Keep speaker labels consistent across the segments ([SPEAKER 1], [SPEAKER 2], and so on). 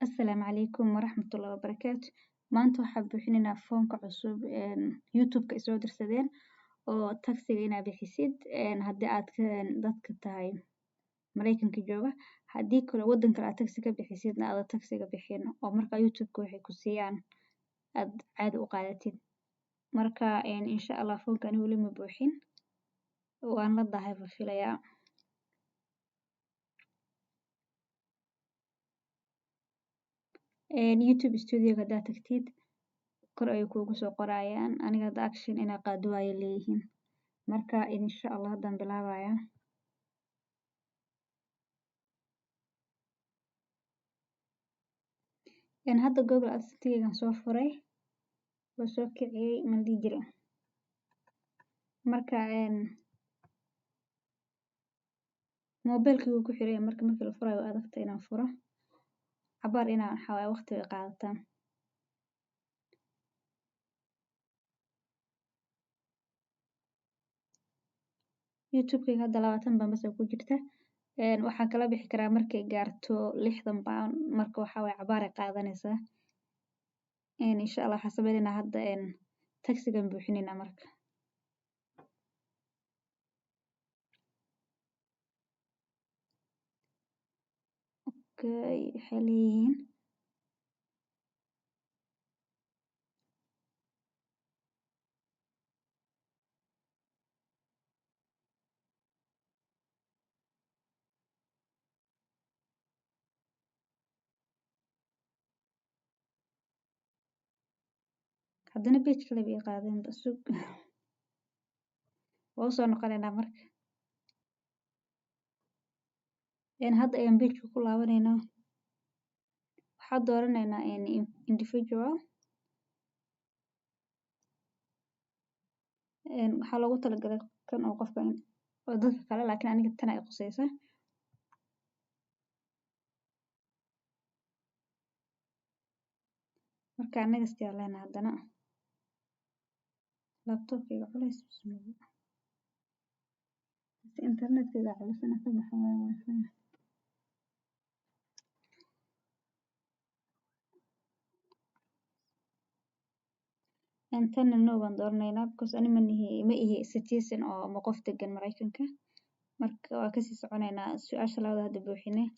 [SPEAKER 1] Asalaamu calaykum waraxmatullaahi wabarakaatu. Maanta waxaan buuxinaynaa foomka cusub YouTube-ka ay soo dirsadeen oo taksiga inaad bixisid haddii aad dadka tahay Mareykanka jooga. Haddii kale waddan kale aad taksi ka bixisidna aad taksiga bixin oo markaa YouTube-ka waxay ku siiyaan aad caadi u qaadatid. Marka insha Allah foomka aniga weli ma buuxin waan la dahay filayaa. YouTube studio haddaad tagtid kor ayay kuugu soo qorayaan aniga hadda action inaa qaado waayay leeyihiin. Marka insha Allah haddaan bilaabayaa. Hadda Google Adsense-gaygaan soo furay oo soo kiciyay ma dhihi jiray. Marka mobilkaygu ku xiray marka la furayo waa adagtay inaan furo. Cabaar inaan waxaa waqti ay qaadataa. YouTube-kayga hadda 20 baan bas ku jirta. Waxaan kala bixi karaa markay gaarto 60 baan marka waxaa cabaar ay qaadanaysaa. Insha Allah waxaan samaynaynaa hadda taksigan buuxinaynaa marka. Okay, waxay leeyihiin haddana page kale bay qaadeen sug. Waa soo noqonaynaa marka. Hadda ayaan page ku laabanaynaa. Waxaan dooranaynaa individual. Waxaa loogu talagalay kan oo qofka oo dadka kale laakiin aniga tan ay qusaysa. Marka anaga istiyaalana haddana laptop-kayga culays internet-kayga culaysana ka baxay wifi. Tan no baan dooranaynaa because ani ma ihi citizen oo ma qof degan Mareykanka. Marka waa kasii soconaynaa su'aasha labada hadda buuxinay.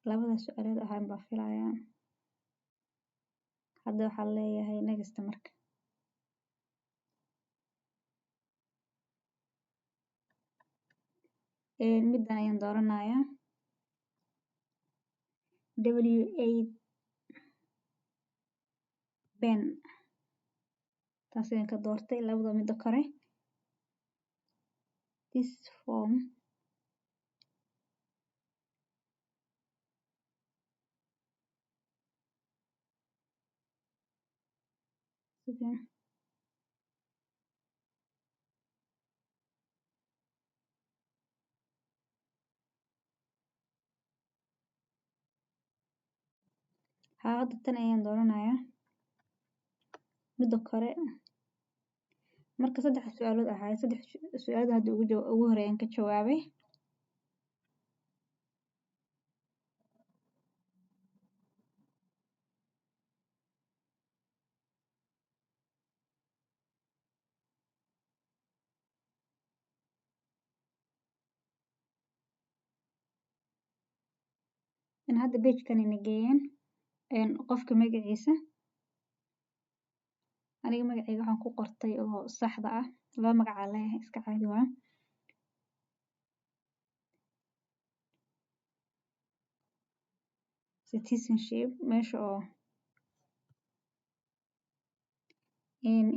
[SPEAKER 1] Labada su'aalood ahaan baan filayaa. Hadda waxaa leeyahay next marka. Middan ayaan dooranayaa. W8 Ben. Taas ayaan ka doortay labada midda kore. This form. Okay. Hadda tan ayaan dooranayaa. Midda kore. Marka 3 su'aalood ahaa 3 su'aalood hadda ugu horeeyaan ka jawaabay. Hadda page-kan ina geeyeen qofka magaciisa. Aniga magacayga waxaan ku qortay oo saxda ah. Laba magac aan leeyahay iska caadi waa. Citizenship meesha oo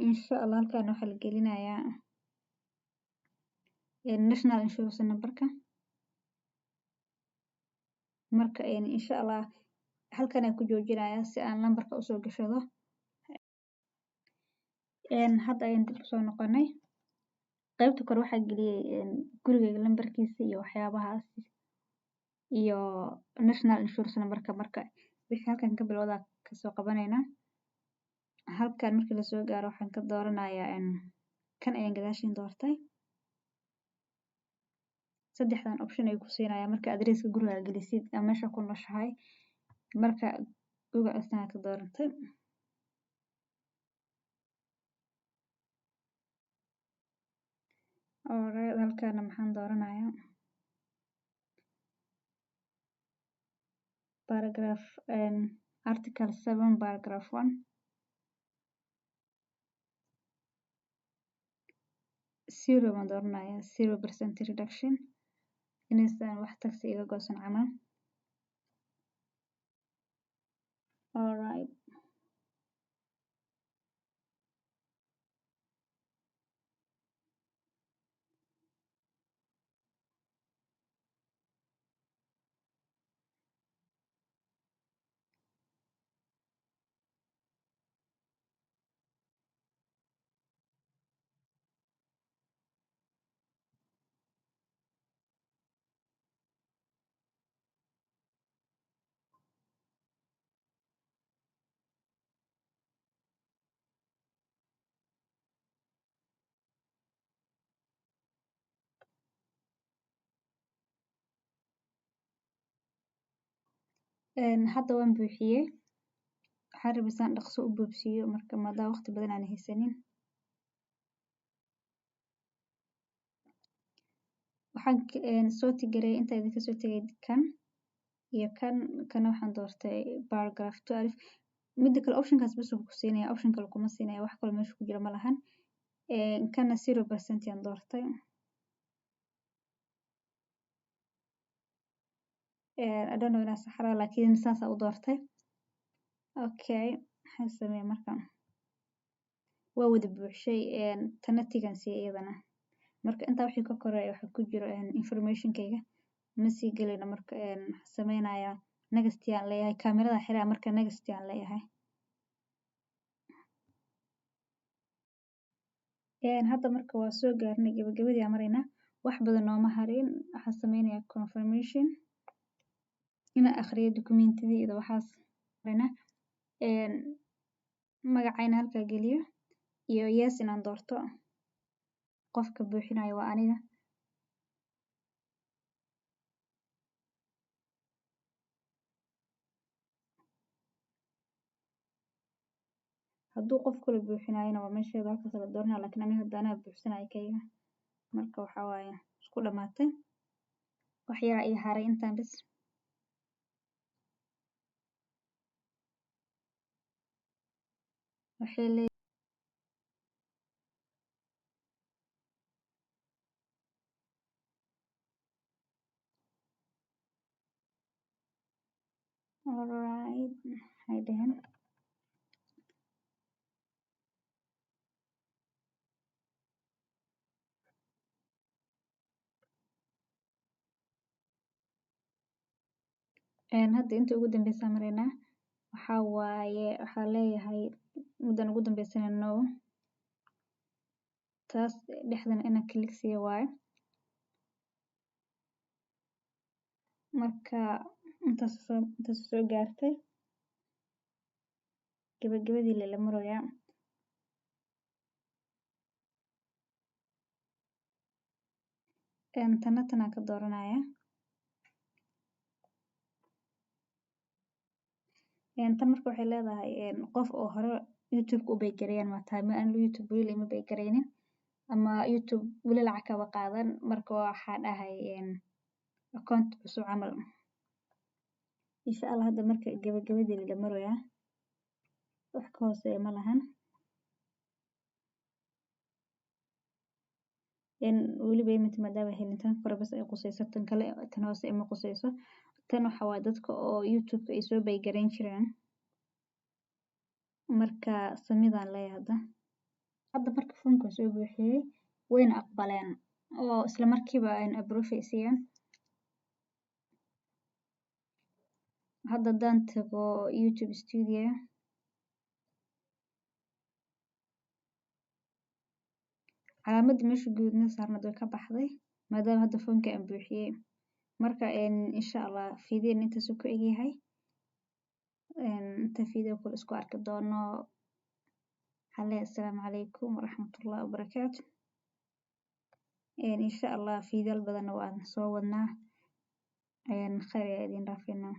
[SPEAKER 1] insha Allah halkaan waxaa la gelinayaa national insurance number-ka. Marka insha Allah halkaan ay ku joojinayaa si aan lambarka u soo gashado. Hadda ayaan dib u soo noqonay. Qaybta kore waxaa geliyay gurigayga lambarkiisa iyo waxyaabahaas iyo national insurance number-ka marka wixii halkaan ka bilowda ka soo qabanaynaa. Halkaan markii la soo gaaro waxaan ka dooranayaa kan ayaan gadaashin doortay. saddexdan option ay ku siinayaan marka adresska guriga gelisid ama meesha ku nooshahay marka Google Adsense ka doorantay alright halkaana maxaan dooranayaa paragraph article 7 paragraph 1 zero baan dooranayaa 0% reduction inaysan wax taxi iga goosan camal alright hadda waan buuxiyey waxaan rabay saan dhaqso u boobsiiyo marka maadaama waqti badan aan haysanin waxaan soo tigareeyay inta idinka soo tegay kan iyo kana waxaan doortay paragraph 12 midda kale optionkaas bas ku siinaya option kale kuma siinaya wax kale meesha ku jira ma lahan kana 0% aan doortay I don't know inaa saxara laakiin saasa u doortay okay waxaan sameeyay markaan waa wada buuxshay tana tigan si iyadana marka inta wixii ka koreeyo waxa ku jiro informationkayga ma sii galayno marka sameynaya next aan leeyahay kaamirada xiraa marka next aan leeyahay hadda marka waa soo gaarnay gabagabadii aan maraynaa wax badan nooma harin waxaan sameynaya confirmation ina akhriyo documentiyada waxaas marayna magacayna halka geliyo iyo yes inaan doorto qofka buuxinayo waa aniga hadduu qof kale buuxinayana waa meesheeda halkaas la dooranaya laakiin aniga hadda anaa buuxsanayo kayga marka waxaa waaye isku dhamaatay wax yar ii haray intaan bas waxay leeyahay alright waxay dhaheen hadda inta ugu dambeysa maraynaa waxaa waaye waxaa leeyahay muddan ugu dambeysana no taas dhexdan inaan click siiyo waaye marka intaas soo gaartay gabagabadii la marayaa tanaan ka dooranaya tan marka waxay leedahay qof oo hore youtube u baygareeyaan ma tahay ma aan youtube weli ima baygareynin ama youtube weli lacag kaba qaadan marka waxaa dhahay account cusub camal insha Allah hadda marka gabagabadii la marayaa wax ka hooseeya ma lahan weliba imid maadaama helintaan kore bas ay qusayso tan kale tan hoose ima qusayso tan waxa waa dadka oo youtube ay soo baygareyn jireen marka samidaan leeyahay hadda marka foomka soo buuxiyey wayna aqbaleen oo isla markiiba approve siiyeen hadda daan tago youtube studio calaamadda meesha guudna saarnad way ka baxday maadaama hadda foomka aan buuxiyey marka insha Allah fiideen intaas ku egyahay inta fiideo kale isku arki doono assalaamu calaykum waraxmatullaahi wabarakaatuh insha Allah fiidal badan waan soo wadnaa khayr ayaa idin dhaafina